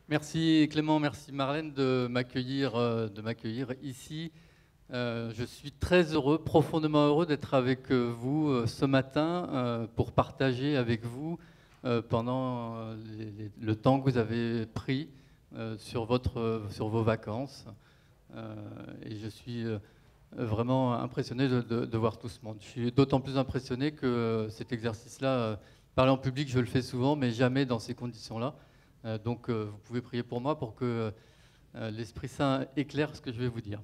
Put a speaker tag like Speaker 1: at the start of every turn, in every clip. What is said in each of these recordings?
Speaker 1: Merci Clément, merci Marlène de m'accueillir ici. Je suis très heureux, profondément heureux d'être avec vous ce matin pour partager avec vous pendant le temps que vous avez pris sur vos vacances. Et je suis vraiment impressionné de voir tout ce monde. Je suis d'autant plus impressionné que cet exercice-là, parler en public, je le fais souvent, mais jamais dans ces conditions-là. Donc vous pouvez prier pour moi pour que l'Esprit Saint éclaire ce que je vais vous dire.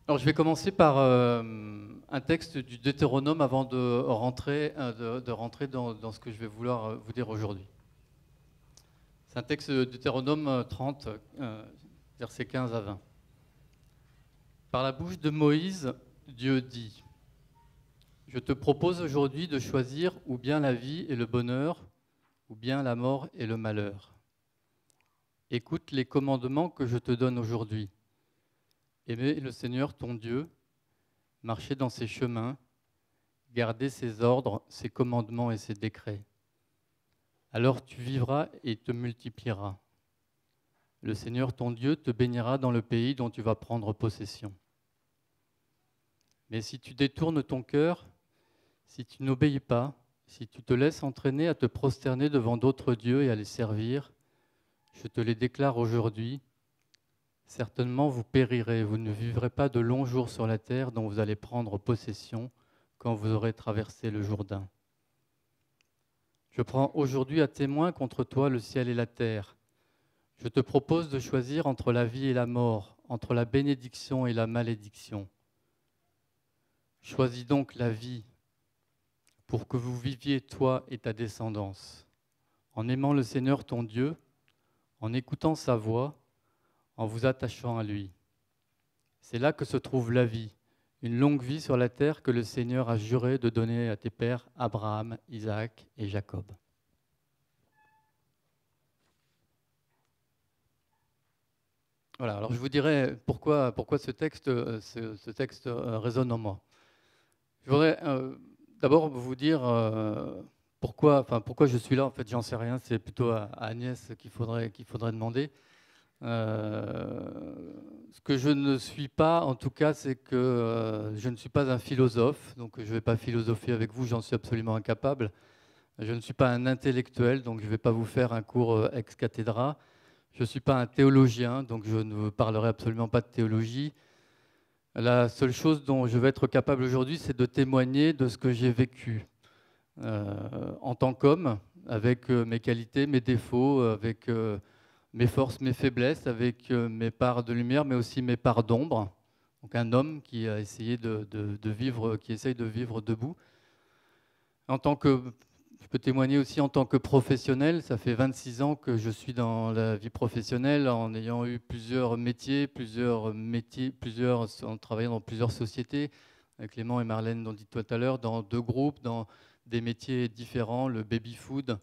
Speaker 1: Alors je vais commencer par un texte du Deutéronome avant de rentrer dans ce que je vais vouloir vous dire aujourd'hui. C'est un texte de Deutéronome 30, versets 15 à 20. Par la bouche de Moïse, Dieu dit : Je te propose aujourd'hui de choisir ou bien la vie et le bonheur, ou bien la mort et le malheur. Écoute les commandements que je te donne aujourd'hui. Aimer le Seigneur ton Dieu, marcher dans ses chemins, garder ses ordres, ses commandements et ses décrets. Alors tu vivras et te multiplieras. Le Seigneur ton Dieu te bénira dans le pays dont tu vas prendre possession. Mais si tu détournes ton cœur, si tu n'obéis pas, si tu te laisses entraîner à te prosterner devant d'autres dieux et à les servir, je te les déclare aujourd'hui, certainement vous périrez, vous ne vivrez pas de longs jours sur la terre dont vous allez prendre possession quand vous aurez traversé le Jourdain. Je prends aujourd'hui à témoin contre toi le ciel et la terre. Je te propose de choisir entre la vie et la mort, entre la bénédiction et la malédiction. Choisis donc la vie pour que vous viviez toi et ta descendance, en aimant le Seigneur ton Dieu, en écoutant sa voix, en vous attachant à lui. C'est là que se trouve la vie, une longue vie sur la terre que le Seigneur a juré de donner à tes pères Abraham, Isaac et Jacob. Voilà, alors je vous dirai pourquoi ce texte résonne en moi. Je voudrais d'abord vous dire pourquoi je suis là. En fait, j'en sais rien. C'est plutôt à Agnès qu'il faudrait demander. Ce que je ne suis pas, en tout cas, c'est que je ne suis pas un philosophe. Donc, je ne vais pas philosopher avec vous. J'en suis absolument incapable. Je ne suis pas un intellectuel. Donc, je ne vais pas vous faire un cours ex cathedra. Je ne suis pas un théologien. Donc, je ne vous parlerai absolument pas de théologie. La seule chose dont je vais être capable aujourd'hui, c'est de témoigner de ce que j'ai vécu en tant qu'homme, avec mes qualités, mes défauts, avec mes forces, mes faiblesses, avec mes parts de lumière, mais aussi mes parts d'ombre. Donc un homme qui a essayé de vivre, qui essaye de vivre debout. Je peux témoigner aussi en tant que professionnel. Ça fait 26 ans que je suis dans la vie professionnelle en ayant eu plusieurs métiers, en travaillant dans plusieurs sociétés. Clément et Marlène l'ont dit tout à l'heure, dans 2 groupes, dans des métiers différents, le baby-food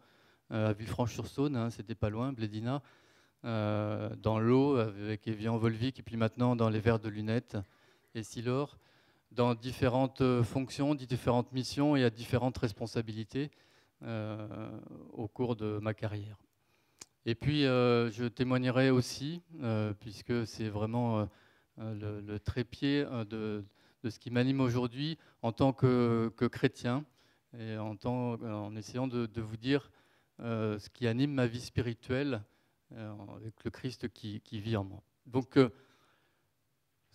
Speaker 1: à Villefranche-sur-Saône, hein, c'était pas loin, Blédina, dans l'eau avec Evian Volvic, et puis maintenant dans les verres de lunettes et Silor, dans différentes fonctions, différentes missions et à différentes responsabilités au cours de ma carrière. Et puis je témoignerai aussi, puisque c'est vraiment le trépied de ce qui m'anime aujourd'hui en tant que chrétien, et en essayant de vous dire ce qui anime ma vie spirituelle avec le Christ qui vit en moi. Donc,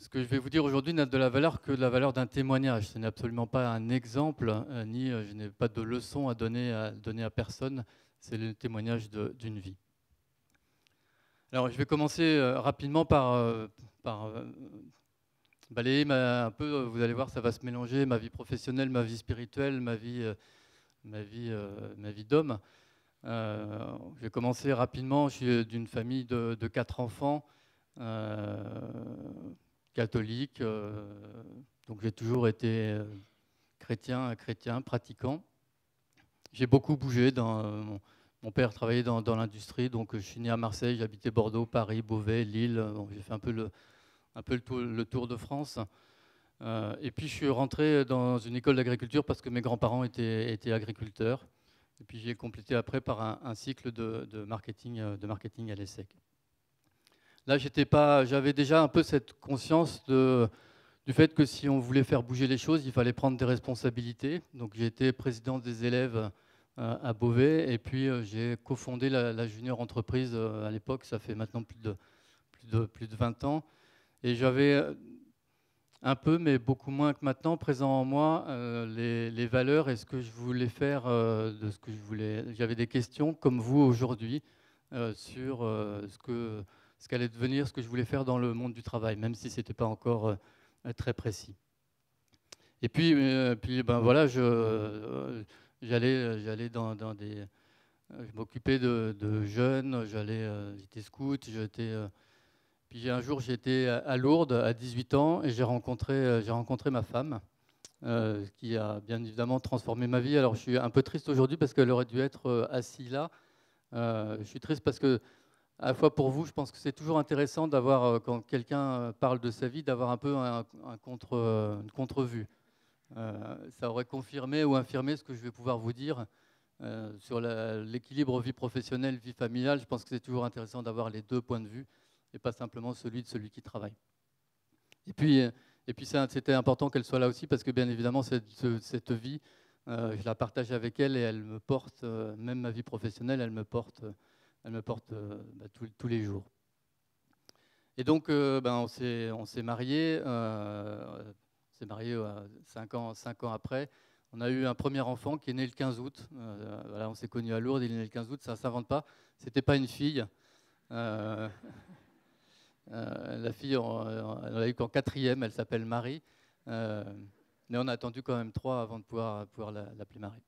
Speaker 1: ce que je vais vous dire aujourd'hui n'a de la valeur que de la valeur d'un témoignage. Ce n'est absolument pas un exemple, ni je n'ai pas de leçon à donner à personne. C'est le témoignage d'une vie. Alors, je vais commencer rapidement par balayer un peu. Vous allez voir, ça va se mélanger, ma vie professionnelle, ma vie spirituelle, ma vie d'homme. Je vais commencer rapidement. Je suis d'une famille de 4 enfants, catholiques. Donc j'ai toujours été chrétien, pratiquant. J'ai beaucoup bougé. Mon père travaillait dans l'industrie, donc je suis né à Marseille, j'ai habité Bordeaux, Paris, Beauvais, Lille. Donc j'ai fait un peu le tour de France. Et puis je suis rentré dans une école d'agriculture parce que mes grands-parents étaient agriculteurs. Et puis j'ai complété après par un cycle de marketing à l'ESSEC. Là, j'avais déjà un peu cette conscience du fait que si on voulait faire bouger les choses, il fallait prendre des responsabilités. Donc j'ai été président des élèves à Beauvais, et puis j'ai cofondé la junior entreprise à l'époque, ça fait maintenant plus de 20 ans. Et j'avais un peu, mais beaucoup moins que maintenant, présent en moi les valeurs et ce que je voulais faire de ce que je voulais. J'avais des questions, comme vous aujourd'hui, sur ce qu'allait devenir, ce que je voulais faire dans le monde du travail, même si ce n'était pas encore très précis. Et puis ben voilà, j'allais dans des... Je m'occupais de jeunes, j'étais scout, puis un jour j'étais à Lourdes à 18 ans et j'ai rencontré ma femme, qui a bien évidemment transformé ma vie. Alors je suis un peu triste aujourd'hui parce qu'elle aurait dû être assise là. Je suis triste parce que, à la fois pour vous, je pense que c'est toujours intéressant d'avoir, quand quelqu'un parle de sa vie, d'avoir un peu une contre-vue. Ça aurait confirmé ou infirmé ce que je vais pouvoir vous dire sur l'équilibre vie professionnelle, vie familiale. Je pense que c'est toujours intéressant d'avoir les deux points de vue et pas simplement celui de celui qui travaille. Et puis c'était important qu'elle soit là aussi parce que bien évidemment cette vie, je la partage avec elle et elle me porte, même ma vie professionnelle, elle me porte tous les jours. Et donc on s'est mariés. On s'est mariés 5 ans après. On a eu un premier enfant qui est né le 15 août. Voilà, on s'est connus à Lourdes, il est né le 15 août, ça ne s'invente pas. C'était pas une fille. La fille, on l'a eu qu'en 4e, elle s'appelle Marie. Mais on a attendu quand même 3 avant de pouvoir l'appeler Marie.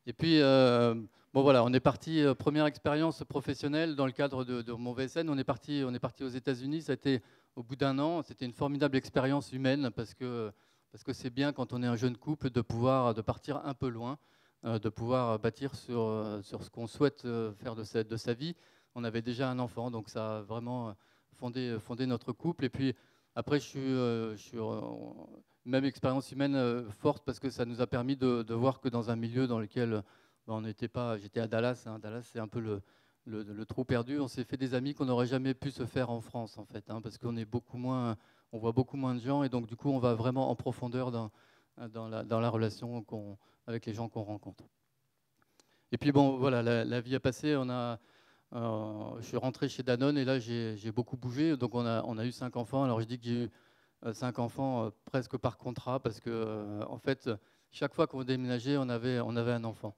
Speaker 1: Et puis, bon voilà, on est parti, première expérience professionnelle dans le cadre de mon VSN. On est parti aux États-Unis. Ça a été au bout d'un an. C'était une formidable expérience humaine parce que c'est bien quand on est un jeune couple de partir un peu loin, de pouvoir bâtir sur ce qu'on souhaite faire de sa vie. On avait déjà un enfant, donc ça a vraiment fondé notre couple. Et puis après, je suis même expérience humaine forte parce que ça nous a permis de voir que dans un milieu dans lequel on n'était pas, j'étais à Dallas, hein, Dallas c'est un peu le trou perdu. On s'est fait des amis qu'on n'aurait jamais pu se faire en France en fait, hein, parce qu'on est on voit beaucoup moins de gens et donc du coup on va vraiment en profondeur dans la relation avec les gens qu'on rencontre. Et puis bon voilà, la vie a passé, je suis rentré chez Danone et là j'ai beaucoup bougé, donc on a eu 5 enfants. Alors je dis que j'ai eu 5 enfants presque par contrat parce que en fait chaque fois qu'on déménageait on avait un enfant.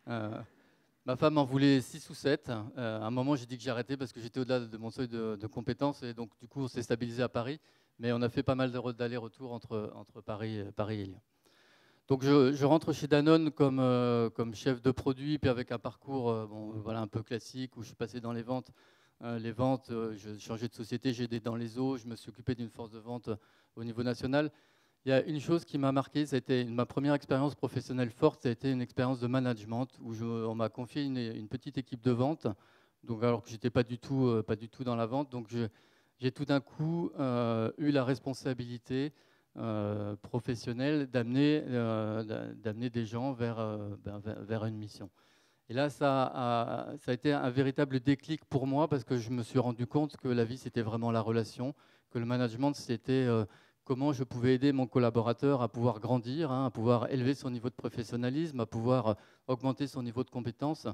Speaker 1: Ma femme en voulait 6 ou 7. À un moment j'ai dit que j'arrêtais parce que j'étais au-delà de mon seuil de compétences et donc du coup on s'est stabilisé à Paris, mais on a fait pas mal d'allers-retours entre Paris et Lyon. Donc je rentre chez Danone comme chef de produit, puis avec un parcours voilà, un peu classique où je suis passé dans les ventes. Je changeais de société, j'ai aidé dans les eaux, je me suis occupé d'une force de vente au niveau national. Il y a une chose qui m'a marqué, ça a été ma première expérience professionnelle forte, ça a été une expérience de management où on m'a confié une petite équipe de vente, donc alors que j'étais pas du tout dans la vente. Donc j'ai tout d'un coup eu la responsabilité professionnelle d'amener des gens vers une mission. Et là, ça a été un véritable déclic pour moi parce que je me suis rendu compte que la vie, c'était vraiment la relation, que le management, c'était comment je pouvais aider mon collaborateur à pouvoir grandir, hein, à pouvoir élever son niveau de professionnalisme, à pouvoir augmenter son niveau de compétence.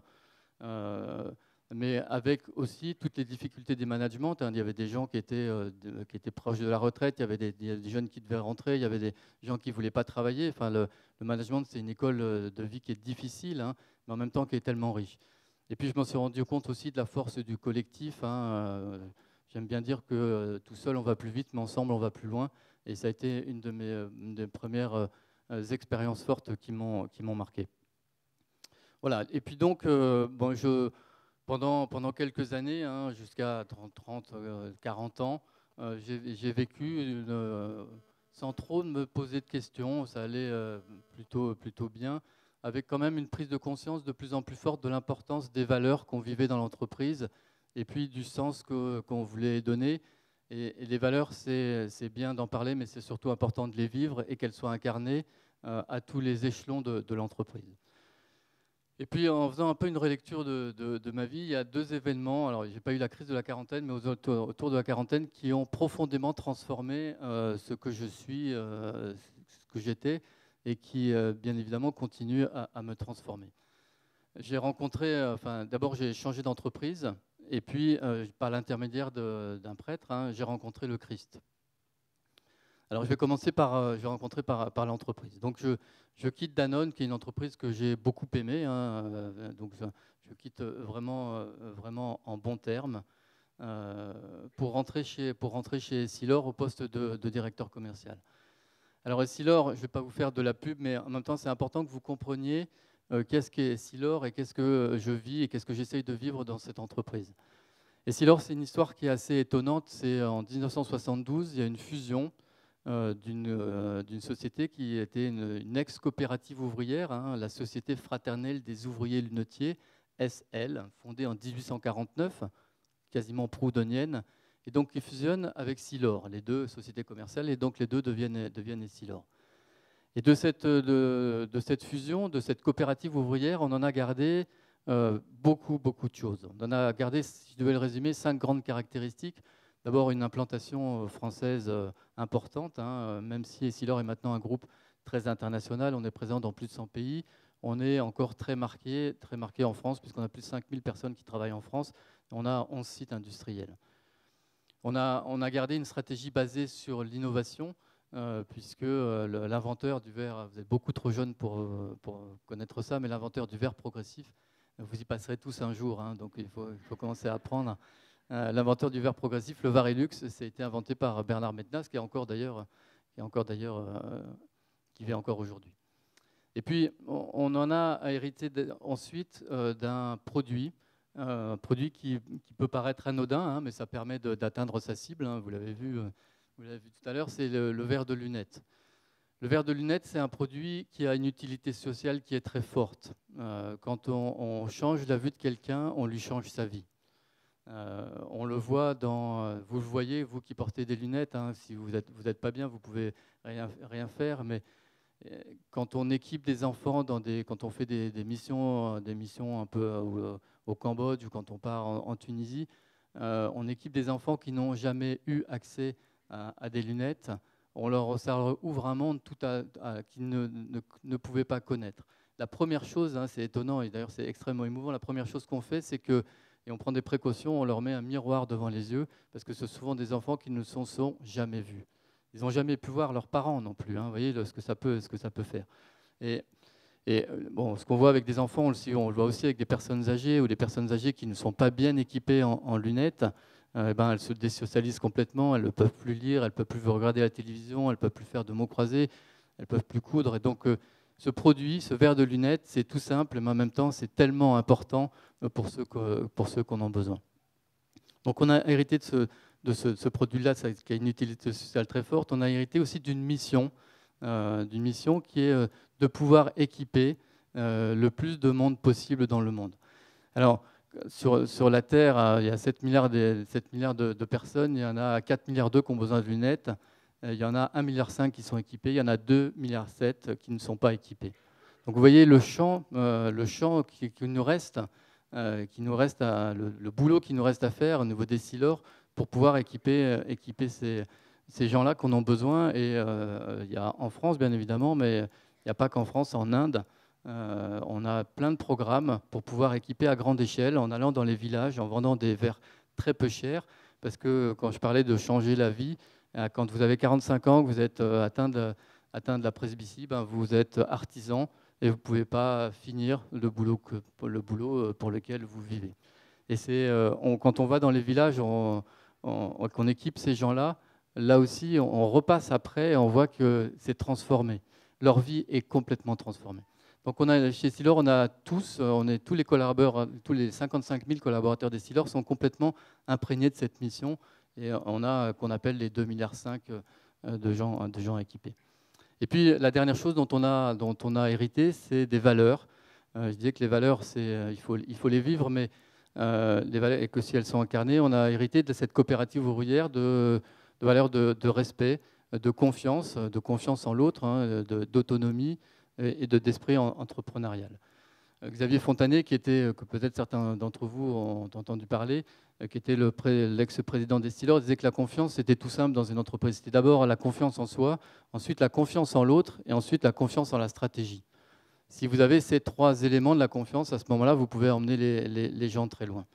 Speaker 1: Mais avec aussi toutes les difficultés du management. Hein. Il y avait des gens qui étaient proches de la retraite, il y avait des jeunes qui devaient rentrer, il y avait des gens qui ne voulaient pas travailler. Enfin, le management, c'est une école de vie qui est difficile, hein, mais en même temps qui est tellement riche. Et puis je me suis rendu compte aussi de la force du collectif. Hein. J'aime bien dire que tout seul on va plus vite, mais ensemble on va plus loin. Et ça a été une des premières expériences fortes qui m'ont marqué. Voilà. Et puis donc, pendant quelques années, hein, jusqu'à 30, 40 ans, j'ai vécu sans trop me poser de questions. Ça allait plutôt bien, avec quand même une prise de conscience de plus en plus forte de l'importance des valeurs qu'on vivait dans l'entreprise et puis du sens qu'on voulait donner. Et les valeurs, c'est bien d'en parler, mais c'est surtout important de les vivre et qu'elles soient incarnées à tous les échelons de l'entreprise. Et puis en faisant un peu une relecture de ma vie, il y a 2 événements. Alors, j'ai pas eu la crise de la quarantaine, mais autour de la quarantaine, qui ont profondément transformé ce que je suis, ce que j'étais, et qui, bien évidemment, continuent à me transformer. J'ai rencontré, enfin, d'abord j'ai changé d'entreprise, et puis par l'intermédiaire d'un prêtre, hein, j'ai rencontré le Christ. Alors je vais commencer par, je vais rencontrer par l'entreprise. Donc je quitte Danone, qui est une entreprise que j'ai beaucoup aimée, hein, donc je quitte vraiment, vraiment en bons termes, pour rentrer chez Essilor au poste de directeur commercial. Alors Essilor, je ne vais pas vous faire de la pub, mais en même temps c'est important que vous compreniez qu'est-ce qu'est Essilor et qu'est-ce que je vis et qu'est-ce que j'essaye de vivre dans cette entreprise. Essilor, c'est une histoire qui est assez étonnante. C'est en 1972, il y a une fusion d'une société qui était une ex-coopérative ouvrière, hein, la Société fraternelle des ouvriers lunetiers, SL, fondée en 1849, quasiment proudhonienne, et donc ils fusionnent avec Essilor, les 2 sociétés commerciales, et donc les 2 deviennent Essilor. Et de cette fusion, de cette coopérative ouvrière, on en a gardé beaucoup de choses. On en a gardé, si je devais le résumer, 5 grandes caractéristiques. D'abord, une implantation française importante, hein, même si Essilor est maintenant un groupe très international, on est présent dans plus de 100 pays, on est encore très marqué en France, puisqu'on a plus de 5000 personnes qui travaillent en France, on a 11 sites industriels. On a gardé une stratégie basée sur l'innovation, puisque l'inventeur du verre, vous êtes beaucoup trop jeune pour connaître ça, mais l'inventeur du verre progressif, vous y passerez tous un jour, hein, donc il faut commencer à apprendre. L'inventeur du verre progressif, le Varilux, ça a été inventé par Bernard Maitnas, qui vit encore aujourd'hui. Et puis, on en a hérité ensuite d'un produit, un produit qui peut paraître anodin, hein, mais ça permet d'atteindre sa cible. Hein, vous l'avez vu tout à l'heure, c'est le verre de lunettes. Le verre de lunettes, c'est un produit qui a une utilité sociale qui est très forte. Quand on change la vue de quelqu'un, on lui change sa vie. On le voit vous le voyez, vous qui portez des lunettes, hein, si vous êtes pas bien, vous pouvez rien faire, mais quand on équipe des enfants quand on fait des missions un peu au Cambodge ou quand on part en Tunisie, on équipe des enfants qui n'ont jamais eu accès à des lunettes. Ça leur ouvre un monde qu'ils ne pouvaient pas connaître. La première chose, hein, c'est étonnant et d'ailleurs c'est extrêmement émouvant, la première chose qu'on fait, c'est que, et on prend des précautions, on leur met un miroir devant les yeux, parce que ce sont souvent des enfants qui ne se sont jamais vus. Ils n'ont jamais pu voir leurs parents non plus. Hein, vous voyez ce que ça peut faire. Et bon, ce qu'on voit avec des enfants, on le voit aussi avec des personnes âgées ou des personnes âgées qui ne sont pas bien équipées en lunettes. Elles se désocialisent complètement, elles ne peuvent plus lire, elles ne peuvent plus regarder la télévision, elles ne peuvent plus faire de mots croisés, elles ne peuvent plus coudre. Et donc, ce produit, ce verre de lunettes, c'est tout simple, mais en même temps, c'est tellement important pour ceux qu'on en a besoin. Donc, on a hérité de ce produit-là, qui a une utilité sociale très forte. On a hérité aussi d'une mission qui est de pouvoir équiper le plus de monde possible dans le monde. Alors, sur la Terre, il y a 7 milliards de personnes, il y en a 4 milliards qui ont besoin de lunettes, il y en a 1,5 milliard qui sont équipés, il y en a 2,7 milliards qui ne sont pas équipés. Donc vous voyez le champ qui nous reste, le boulot qui nous reste à faire au niveau des Essilor pour pouvoir équiper ces gens-là qu'on a besoin. Et il y a en France, bien évidemment, mais il n'y a pas qu'en France, en Inde. On a plein de programmes pour pouvoir équiper à grande échelle en allant dans les villages, en vendant des verres très peu chers. Parce que quand je parlais de changer la vie, quand vous avez 45 ans, que vous êtes atteint de la presbytie, ben vous êtes artisan et vous ne pouvez pas finir le boulot pour lequel vous vivez. Et quand on va dans les villages, qu'on équipe ces gens-là, là aussi, on repasse après et on voit que c'est transformé. Leur vie est complètement transformée. Donc chez Essilor, tous les collaborateurs, tous les 55 000 collaborateurs d'Essilor sont complètement imprégnés de cette mission. Et on a qu'on appelle les 2,5 milliards de gens équipés. Et puis la dernière chose dont on a hérité, c'est des valeurs. Je disais que les valeurs, il faut les vivre, mais les valeurs, et que si elles sont incarnées, on a hérité de cette coopérative ouvrière de valeurs de respect, de confiance en l'autre, hein, d'autonomie et d'esprit entrepreneurial. Xavier Fontanet, qui était, que peut-être certains d'entre vous ont entendu parler, qui était l'ex-président des Steelers, disait que la confiance, c'était tout simple dans une entreprise. C'était d'abord la confiance en soi, ensuite la confiance en l'autre, et ensuite la confiance en la stratégie. Si vous avez ces 3 éléments de la confiance, à ce moment-là, vous pouvez emmener les gens très loin.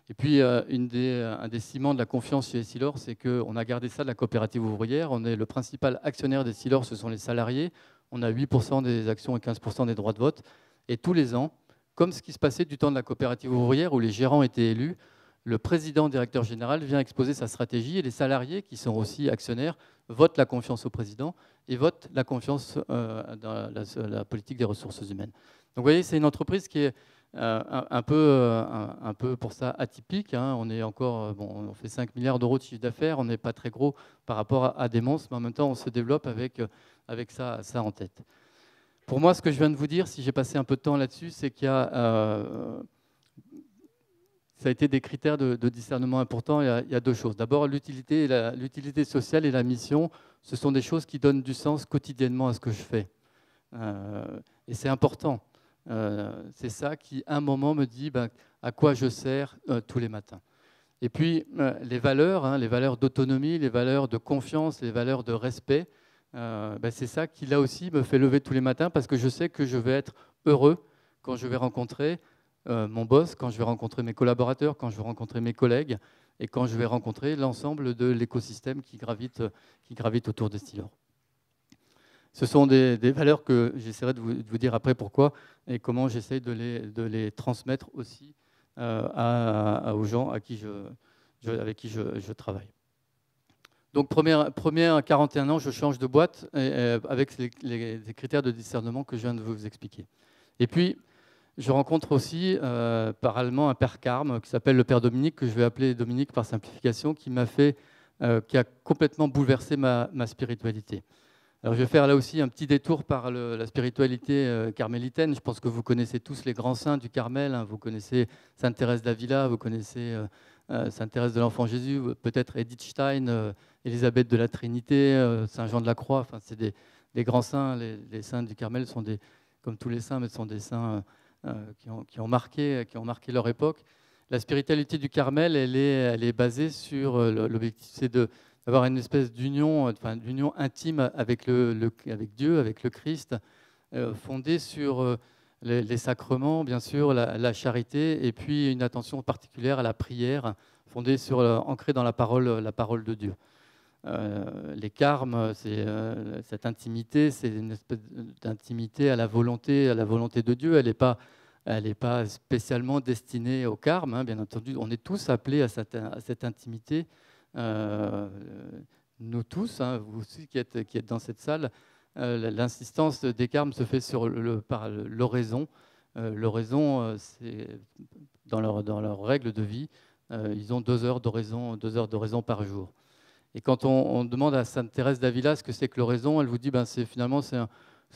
Speaker 1: Et puis, un des ciments de la confiance chez les Steelers, c'est qu'on a gardé ça de la coopérative ouvrière. On est le principal actionnaire des Steelers, ce sont les salariés. On a 8% des actions et 15% des droits de vote. Et tous les ans, comme ce qui se passait du temps de la coopérative ouvrière où les gérants étaient élus, le président directeur général vient exposer sa stratégie et les salariés, qui sont aussi actionnaires, votent la confiance au président et votent la confiance dans la politique des ressources humaines. Donc vous voyez, c'est une entreprise qui est un peu pour ça atypique. Hein. On est encore, bon, on fait 5 milliards d'euros de chiffre d'affaires, on n'est pas très gros par rapport à des monstres, mais en même temps, on se développe avec ça en tête. Pour moi, ce que je viens de vous dire, si j'ai passé un peu de temps là-dessus, c'est qu'il y a, ça a été des critères de discernement importants. Il y a 2 choses. D'abord, l'utilité sociale et la mission, ce sont des choses qui donnent du sens quotidiennement à ce que je fais. Et c'est important. C'est ça qui, à un moment, me dit à quoi je sers tous les matins. Et puis, les valeurs d'autonomie, les valeurs de confiance, les valeurs de respect, c'est ça qui, là aussi, me fait lever tous les matins parce que je sais que je vais être heureux quand je vais rencontrer mon boss, quand je vais rencontrer mes collaborateurs, quand je vais rencontrer mes collègues et quand je vais rencontrer l'ensemble de l'écosystème qui gravite autour des Steelers. Ce sont des valeurs que j'essaierai de vous dire après pourquoi et comment j'essaie de les transmettre aussi aux gens avec qui je travaille. Donc, première 41 ans, je change de boîte avec les critères de discernement que je viens de vous expliquer. Et puis, je rencontre aussi parallèlement un père carme qui s'appelle le père Dominique, que je vais appeler Dominique par simplification, qui a complètement bouleversé ma spiritualité. Alors, je vais faire là aussi un petit détour par la spiritualité carmélitaine. Je pense que vous connaissez tous les grands saints du Carmel. Hein. Vous connaissez Sainte Thérèse d'Avila, vous connaissez Sainte Thérèse de l'Enfant Jésus, peut-être Edith Stein, Élisabeth de la Trinité, Saint Jean de la Croix. Enfin, c'est des grands saints. Les saints du Carmel sont comme tous les saints, mais sont des saints qui ont marqué leur époque. La spiritualité du Carmel, elle est basée sur l'objectif, c'est d'avoir une espèce d'union intime avec Dieu, avec le Christ, fondée sur les sacrements, bien sûr, la charité, et puis une attention particulière à la prière, fondée ancrée dans la parole de Dieu. Les carmes, c'est cette intimité, c'est une espèce d'intimité à la volonté de Dieu. Elle n'est pas spécialement destinée au carme, hein, bien entendu. On est tous appelés à cette intimité. Nous tous, hein, vous aussi qui êtes dans cette salle, l'insistance des carmes se fait par l'oraison. L'oraison, c'est dans leur règle de vie, ils ont 2 heures d'oraison par jour. Et quand on demande à Sainte Thérèse d'Avila ce que c'est que l'oraison, elle vous dit finalement c'est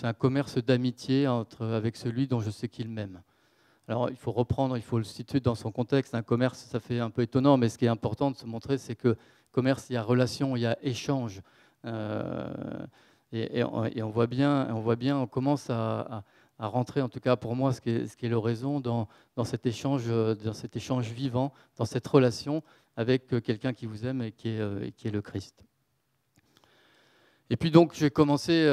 Speaker 1: un commerce d'amitié avec celui dont je sais qu'il m'aime. Alors il faut le situer dans son contexte. Un commerce, ça fait un peu étonnant, mais ce qui est important de se montrer, c'est que commerce, il y a relation, il y a échange. Et on voit bien, on commence à rentrer, en tout cas pour moi, ce qui est l'oraison dans cet échange vivant, dans cette relation avec quelqu'un qui vous aime et qui est le Christ. Et puis donc j'ai commencé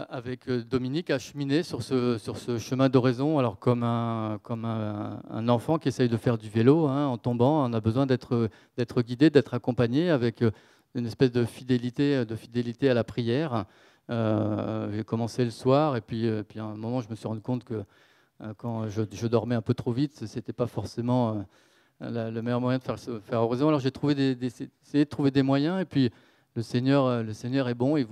Speaker 1: avec Dominique à cheminer sur ce chemin d'oraison, alors comme un enfant qui essaye de faire du vélo, hein, en tombant, on a besoin d'être guidé, d'être accompagné avec une espèce de fidélité à la prière. J'ai commencé le soir et puis à un moment je me suis rendu compte que quand je dormais un peu trop vite, c'était pas forcément le meilleur moyen de faire oraison. Alors j'ai essayé de trouver des moyens et puis le Seigneur est bon. Il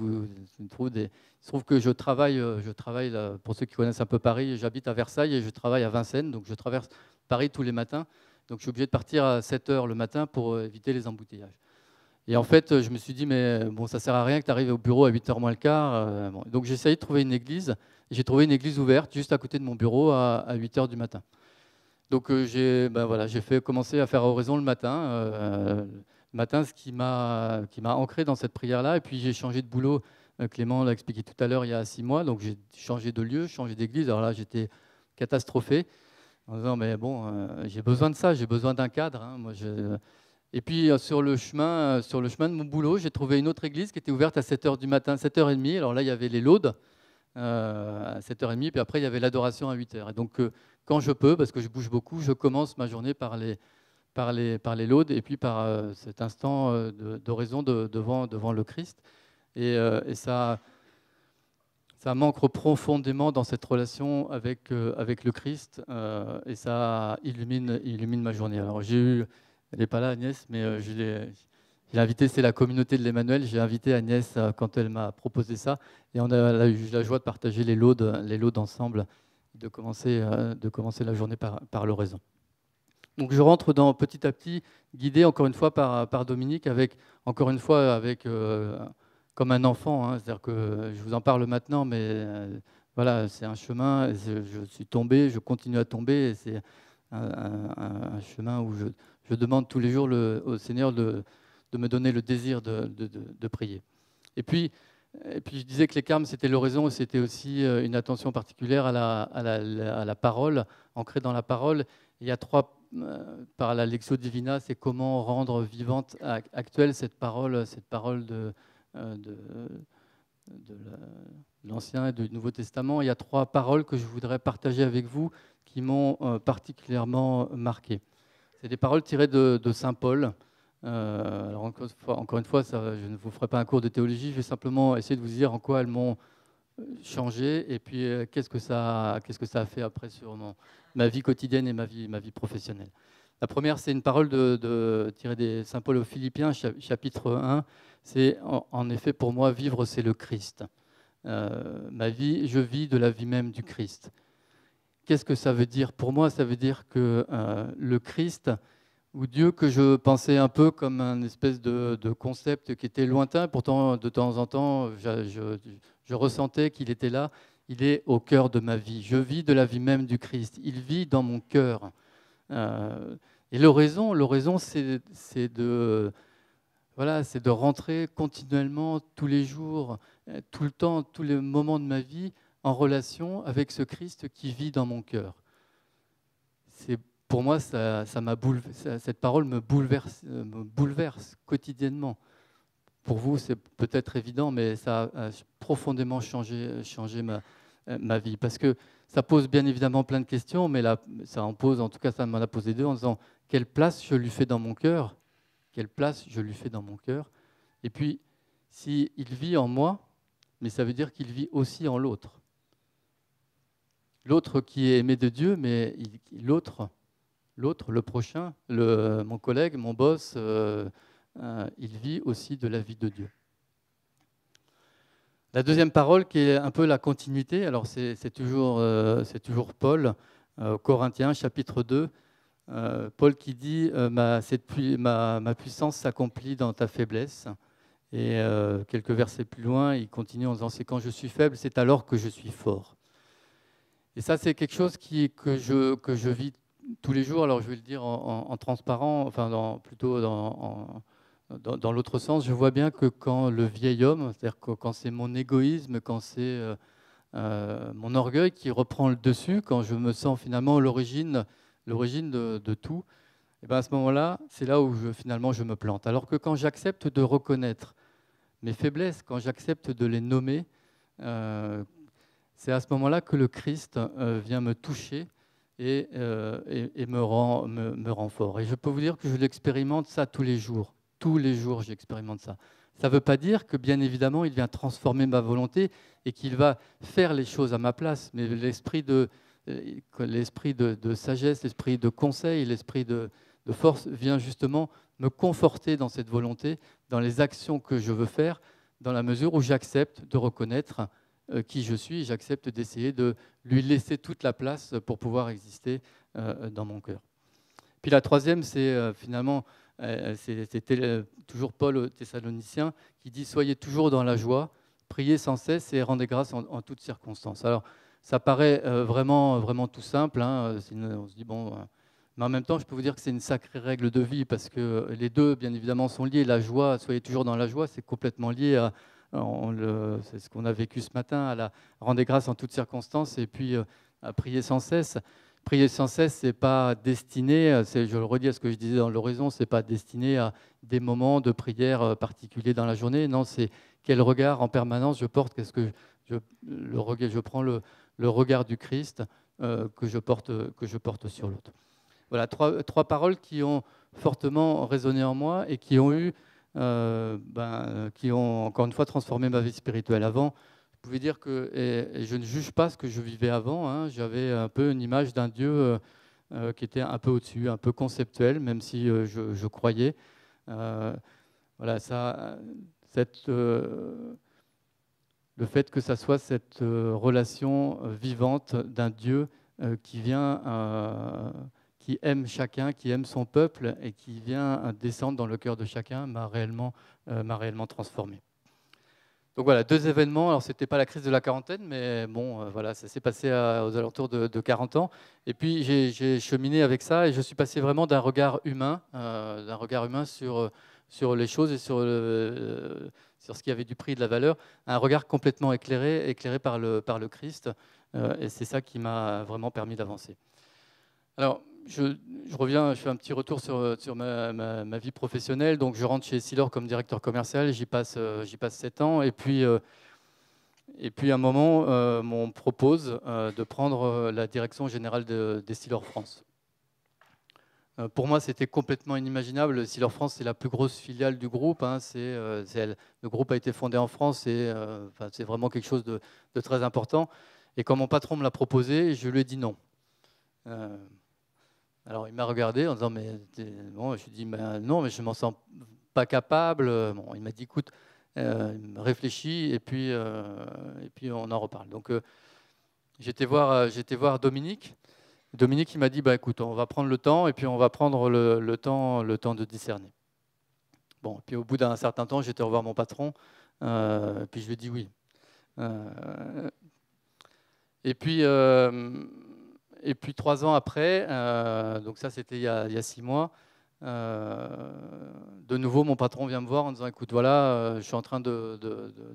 Speaker 1: se trouve que je travaille là, pour ceux qui connaissent un peu Paris, j'habite à Versailles et je travaille à Vincennes, donc je traverse Paris tous les matins. Donc je suis obligé de partir à 7 h le matin pour éviter les embouteillages. Et en fait, je me suis dit, mais bon, ça ne sert à rien que tu arrives au bureau à 8 h moins le quart. Bon. Donc j'ai essayé de trouver une église. J'ai trouvé une église ouverte juste à côté de mon bureau à 8 h du matin. Donc j'ai commencé à faire oraison le matin. Le matin, ce qui m'a ancré dans cette prière-là. Et puis j'ai changé de boulot. Clément l'a expliqué tout à l'heure, il y a 6 mois. Donc j'ai changé de lieu, changé d'église. Alors là, j'étais catastrophé, en disant mais bon, j'ai besoin de ça, j'ai besoin d'un cadre. Hein, moi, Et puis sur le chemin de mon boulot, j'ai trouvé une autre église qui était ouverte à 7h du matin, 7h30. Alors là, il y avait les laudes à 7h30, puis après, il y avait l'adoration à 8h. Et donc, quand je peux, parce que je bouge beaucoup, je commence ma journée par les laudes et puis par cet instant d'oraison devant le Christ. Et ça m'ancre profondément dans cette relation avec le Christ et ça illumine ma journée. Alors, elle n'est pas là, Agnès, mais j'ai invité, c'est la communauté de l'Emmanuel, j'ai invité Agnès quand elle m'a proposé ça, et on a eu la joie de partager les laudes ensemble, de commencer la journée par l'oraison. Donc je rentre petit à petit, guidé encore une fois par Dominique, encore une fois comme un enfant. Hein, c'est-à-dire que je vous en parle maintenant, mais voilà, c'est un chemin, je suis tombé, je continue à tomber, et c'est un chemin où je demande tous les jours au Seigneur de me donner le désir de prier. Et puis je disais que les carmes, c'était l'oraison, et c'était aussi une attention particulière à la parole, ancrée dans la parole. Il y a par la Lectio Divina, c'est comment rendre vivante, actuelle cette parole de l'Ancien et du Nouveau Testament. Il y a 3 paroles que je voudrais partager avec vous qui m'ont particulièrement marqué. C'est des paroles tirées de Saint Paul. Alors encore une fois, je ne vous ferai pas un cours de théologie, je vais simplement essayer de vous dire en quoi elles m'ont changé et puis qu'est-ce que ça a fait après sur ma vie quotidienne et ma vie professionnelle. La première, c'est une parole tirée de Saint Paul aux Philippiens, chapitre 1. C'est en effet pour moi, vivre, c'est le Christ. Ma vie, je vis de la vie même du Christ. Qu'est-ce que ça veut dire? Pour moi, ça veut dire que le Christ, ou Dieu que je pensais un peu comme un espèce de concept qui était lointain, pourtant de temps en temps, je ressentais qu'il était là. Il est au cœur de ma vie. Je vis de la vie même du Christ. Il vit dans mon cœur. Et l'oraison, c'est de rentrer continuellement, tous les jours, tout le temps, tous les moments de ma vie, en relation avec ce Christ qui vit dans mon cœur. Pour moi, cette parole me bouleverse quotidiennement. Pour vous, c'est peut-être évident, mais ça a profondément changé ma vie. Parce que ça pose bien évidemment plein de questions, mais là, en tout cas, ça m'en a posé 2 en disant quelle place je lui fais dans mon cœur, quelle place je lui fais dans mon cœur. Et puis, s'il vit en moi, mais ça veut dire qu'il vit aussi en l'autre. L'autre qui est aimé de Dieu, mais l'autre, le prochain, mon collègue, mon boss, il vit aussi de la vie de Dieu. La deuxième parole qui est un peu la continuité, alors c'est toujours Paul, Corinthiens chapitre 2, Paul qui dit ma puissance s'accomplit dans ta faiblesse. Et quelques versets plus loin, il continue en disant c'est quand je suis faible, c'est alors que je suis fort. Et ça, c'est quelque chose que je vis tous les jours. Alors je vais le dire en transparent, enfin plutôt dans l'autre sens. Je vois bien que quand le vieil homme, c'est-à-dire que quand c'est mon égoïsme, quand c'est mon orgueil qui reprend le dessus, quand je me sens finalement l'origine de tout, et bien à ce moment-là, c'est là où finalement je me plante. Alors que quand j'accepte de reconnaître mes faiblesses, quand j'accepte de les nommer, c'est à ce moment-là que le Christ vient me toucher et me rend fort. Et je peux vous dire que je l'expérimente ça tous les jours. Tous les jours, j'expérimente ça. Ça ne veut pas dire que, bien évidemment, il vient transformer ma volonté et qu'il va faire les choses à ma place. Mais l'esprit de sagesse, l'esprit de conseil, l'esprit de force vient justement me conforter dans cette volonté, dans les actions que je veux faire, dans la mesure où j'accepte de reconnaître qui je suis, j'accepte d'essayer de lui laisser toute la place pour pouvoir exister dans mon cœur. Puis la troisième, c'est finalement, c'était toujours Paul aux Thessaloniciens qui dit « Soyez toujours dans la joie, priez sans cesse et rendez grâce en toutes circonstances ». Alors, ça paraît vraiment, vraiment tout simple, hein, on se dit, bon, mais en même temps, je peux vous dire que c'est une sacrée règle de vie parce que les deux, bien évidemment, sont liés. La joie, soyez toujours dans la joie, c'est complètement lié c'est ce qu'on a vécu ce matin, à la rendre grâce en toutes circonstances, et puis à prier sans cesse. Prier sans cesse, c'est pas destiné, je le redis à ce que je disais dans l'horizon, c'est pas destiné à des moments de prière particuliers dans la journée. Non, c'est quel regard en permanence je porte, qu'est-ce que je prends le regard du Christ que je porte sur l'autre. Voilà, trois paroles qui ont fortement résonné en moi et qui ont qui ont encore une fois transformé ma vie spirituelle. Avant, je pouvais dire que, et je ne juge pas ce que je vivais avant, hein, j'avais un peu une image d'un Dieu qui était un peu au-dessus, un peu conceptuel, même si je croyais. Voilà, le fait que ça soit cette relation vivante d'un Dieu qui vient, qui aime chacun, qui aime son peuple et qui vient descendre dans le cœur de chacun, m'a réellement transformé. Donc voilà, 2 événements. Alors c'était pas la crise de la quarantaine, mais bon, voilà, ça s'est passé aux alentours de 40 ans. Et puis j'ai cheminé avec ça et je suis passé vraiment d'un regard humain sur les choses et sur ce qui avait du prix et de la valeur, à un regard complètement éclairé par le Christ. Et c'est ça qui m'a vraiment permis d'avancer. Alors, je reviens, je fais un petit retour sur ma vie professionnelle. Donc, je rentre chez Essilor comme directeur commercial. J'y passe 7 ans. Et puis à un moment, on me propose de prendre la direction générale d'Essilor France. Pour moi, c'était complètement inimaginable. Essilor France, c'est la plus grosse filiale du groupe. Hein. Le groupe a été fondé en France. C'est vraiment quelque chose de très important. Et quand mon patron me l'a proposé, je lui ai dit non. Alors, il m'a regardé en disant, mais bon, je lui ai dit, non, mais je ne m'en sens pas capable. Bon, il m'a dit, écoute, réfléchis et puis on en reparle. Donc, j'étais voir Dominique. Dominique, il m'a dit, bah, écoute, on va prendre le temps et puis on va prendre le temps de discerner. Bon, puis au bout d'un certain temps, j'étais revoir mon patron, puis je lui ai dit oui. Et puis 3 ans après, donc ça c'était il y a 6 mois, de nouveau mon patron vient me voir en disant écoute voilà, je suis en train de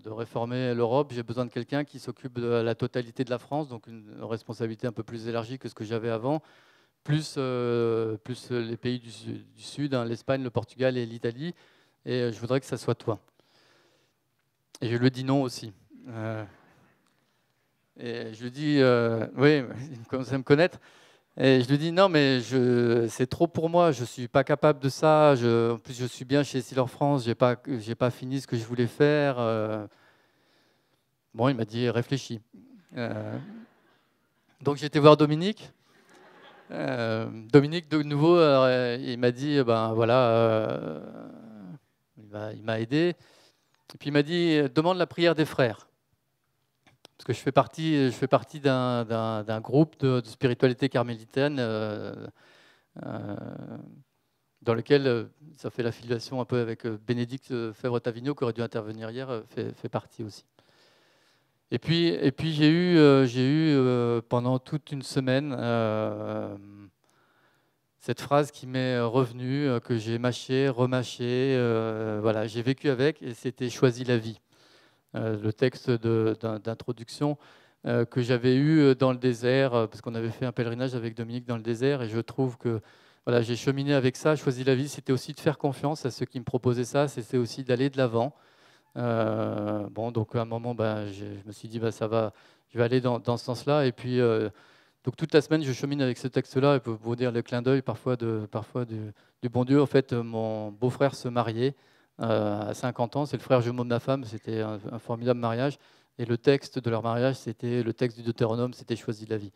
Speaker 1: réformer l'Europe, j'ai besoin de quelqu'un qui s'occupe de la totalité de la France, donc une responsabilité un peu plus élargie que ce que j'avais avant, plus les pays du Sud, hein, l'Espagne, le Portugal et l'Italie, et je voudrais que ça soit toi. Et je lui dis non aussi. Et je lui dis, oui, il commence à me connaître. Et je lui dis, non, mais c'est trop pour moi, je ne suis pas capable de ça. En plus, je suis bien chez Essilor France, je n'ai pas fini ce que je voulais faire. Bon, il m'a dit, réfléchis. Donc, j'ai été voir Dominique. Dominique, de nouveau, il m'a dit, ben voilà, il m'a aidé. Et puis, il m'a dit, demande la prière des frères. Parce que je fais partie d'un groupe de spiritualité carmélitaine dans lequel ça fait l'affiliation un peu avec Bénédicte Fèvre-Tavigno, qui aurait dû intervenir hier, fait partie aussi. Et puis j'ai eu pendant toute une semaine cette phrase qui m'est revenue, que j'ai mâchée, remâchée. Voilà, j'ai vécu avec, et c'était « Choisis la vie ». Le texte d'introduction que j'avais eu dans le désert, parce qu'on avait fait un pèlerinage avec Dominique dans le désert, et je trouve que voilà, j'ai cheminé avec ça. Choisir la vie, c'était aussi de faire confiance à ceux qui me proposaient ça, c'était aussi d'aller de l'avant. Bon, donc à un moment, je me suis dit, ça va, je vais aller dans ce sens-là, et puis donc toute la semaine, je chemine avec ce texte-là, et pour vous dire le clin d'œil parfois du bon Dieu. En fait, mon beau-frère se mariait à 50 ans, c'est le frère jumeau de ma femme, c'était un formidable mariage. Et le texte de leur mariage, c'était le texte du Deutéronome, c'était « Choisis la vie ».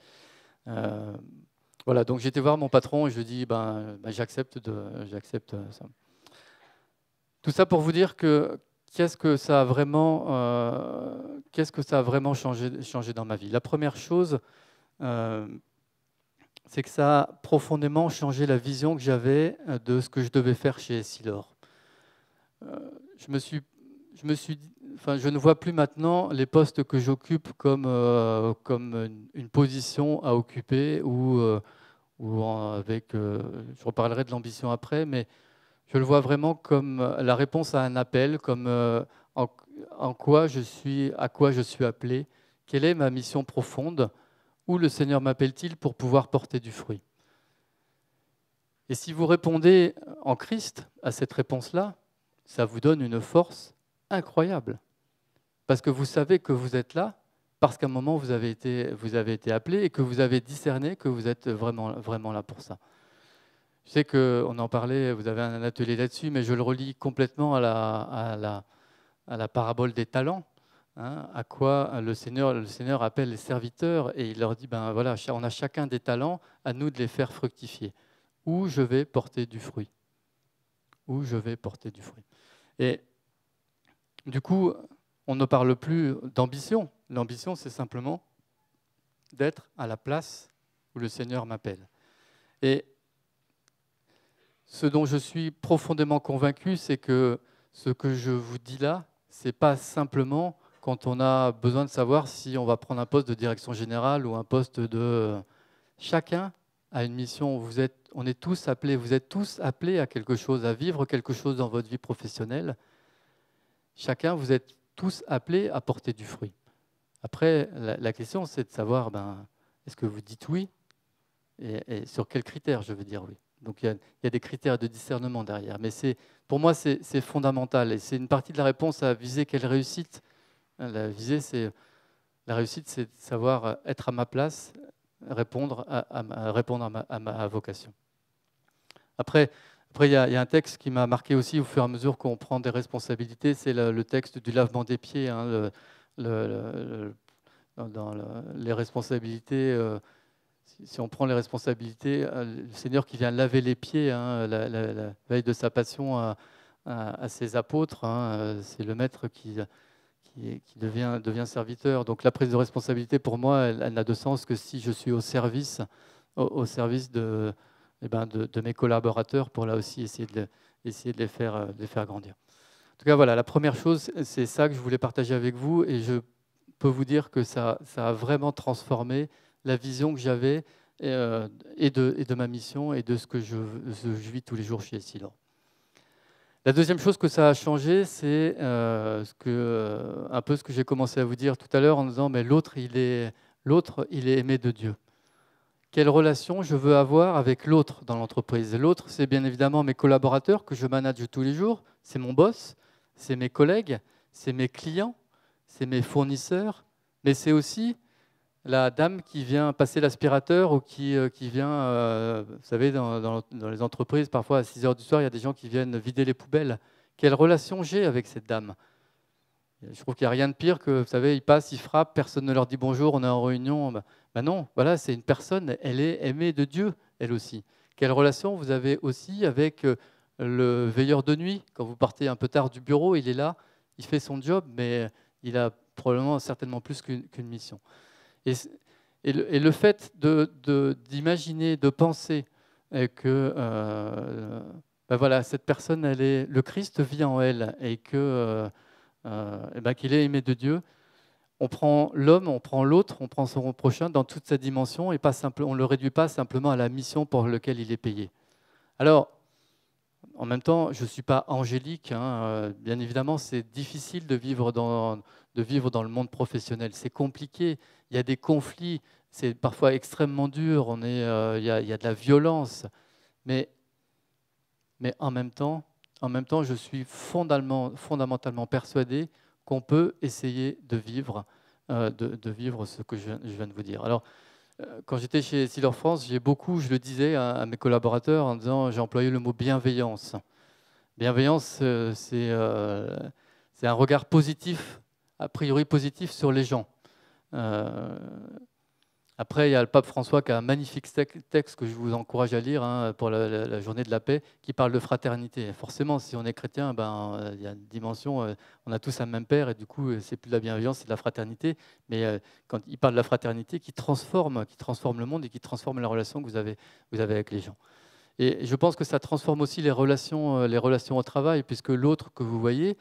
Speaker 1: Voilà, donc j'étais voir mon patron et je lui ai dit, j'accepte ça. Tout ça pour vous dire que qu'est-ce que ça a vraiment changé dans ma vie. La première chose, c'est que ça a profondément changé la vision que j'avais de ce que je devais faire chez Essilor. Je ne vois plus maintenant les postes que j'occupe comme une position à occuper je reparlerai de l'ambition après, mais je le vois vraiment comme la réponse à un appel, comme à quoi je suis appelé, quelle est ma mission profonde Où le Seigneur m'appelle-t-il pour pouvoir porter du fruit? Et si vous répondez en Christ à cette réponse-là, ça vous donne une force incroyable. Parce que vous savez que vous êtes là, parce qu'à un moment vous avez été appelé et que vous avez discerné que vous êtes vraiment là pour ça. Je sais qu'on en parlait, vous avez un atelier là-dessus, mais je le relie complètement à la parabole des talents. Hein, à quoi le Seigneur appelle les serviteurs et il leur dit, ben voilà, on a chacun des talents, à nous de les faire fructifier. Où je vais porter du fruit. Où je vais porter du fruit. Et du coup, on ne parle plus d'ambition. L'ambition, c'est simplement d'être à la place où le Seigneur m'appelle. Et ce dont je suis profondément convaincu, c'est que ce que je vous dis là, ce n'est pas simplement quand on a besoin de savoir si on va prendre un poste de direction générale ou un poste de... Chacun a une mission. On est tous appelés, vous êtes tous appelés à quelque chose, à vivre quelque chose dans votre vie professionnelle. Chacun, vous êtes tous appelés à porter du fruit. Après, la question, c'est de savoir, est-ce que vous dites oui et sur quels critères je veux dire oui. Donc il y a des critères de discernement derrière. Mais pour moi, c'est fondamental. Et c'est une partie de la réponse à viser quelle réussite. La réussite, c'est de savoir être à ma place, répondre à ma vocation. Après, il y a un texte qui m'a marqué aussi au fur et à mesure qu'on prend des responsabilités, c'est le texte du lavement des pieds. Hein, dans les responsabilités, si on prend les responsabilités, le Seigneur qui vient laver les pieds, hein, la veille de sa passion à ses apôtres, hein, c'est le maître qui devient serviteur. Donc la prise de responsabilité, pour moi, elle n'a de sens que si je suis au service de mes collaborateurs pour là aussi essayer de les faire grandir. En tout cas, voilà, la première chose, c'est ça que je voulais partager avec vous et je peux vous dire que ça a vraiment transformé la vision que j'avais et de ma mission et de ce que je vis tous les jours chez Essilor. La deuxième chose que ça a changé, c'est un peu ce que j'ai commencé à vous dire tout à l'heure en disant mais l'autre, il est aimé de Dieu. Quelle relation je veux avoir avec l'autre dans l'entreprise? L'autre, c'est bien évidemment mes collaborateurs que je manage tous les jours, c'est mon boss, c'est mes collègues, c'est mes clients, c'est mes fournisseurs, mais c'est aussi la dame qui vient passer l'aspirateur ou qui vient, vous savez, dans les entreprises, parfois à 6 heures du soir, il y a des gens qui viennent vider les poubelles. Quelle relation j'ai avec cette dame? Je trouve qu'il n'y a rien de pire que, vous savez, ils passent, ils frappent, personne ne leur dit bonjour, on est en réunion. Ben non, voilà, c'est une personne, elle est aimée de Dieu, elle aussi. Quelle relation vous avez aussi avec le veilleur de nuit? Quand vous partez un peu tard du bureau, il est là, il fait son job, mais il a probablement certainement plus qu'une mission. Et le fait d'imaginer, de penser que ben voilà, cette personne, le Christ vit en elle et que qu'il est aimé de Dieu, on prend l'homme, on prend l'autre, on prend son prochain dans toute sa dimension et on ne le réduit pas simplement à la mission pour laquelle il est payé. Alors, en même temps, je ne suis pas angélique. Hein, bien évidemment, c'est difficile de vivre dans le monde professionnel. C'est compliqué. Il y a des conflits. C'est parfois extrêmement dur. Il y a de la violence. Mais en même temps, je suis fondamentalement persuadé qu'on peut essayer de vivre ce que je viens de vous dire. Alors, quand j'étais chez Essilor France, je le disais à mes collaborateurs en disant, j'ai employé le mot bienveillance. Bienveillance, c'est un regard positif, a priori positif sur les gens. Après, il y a le pape François qui a un magnifique texte que je vous encourage à lire pour la journée de la paix, qui parle de fraternité. Forcément, si on est chrétien, il y a une dimension, on a tous un même père, et du coup, c'est plus de la bienveillance, c'est de la fraternité. Mais quand il parle de la fraternité, qui transforme le monde et qui transforme la relation que vous avez avec les gens. Et je pense que ça transforme aussi les relations au travail, puisque l'autre que vous voyez,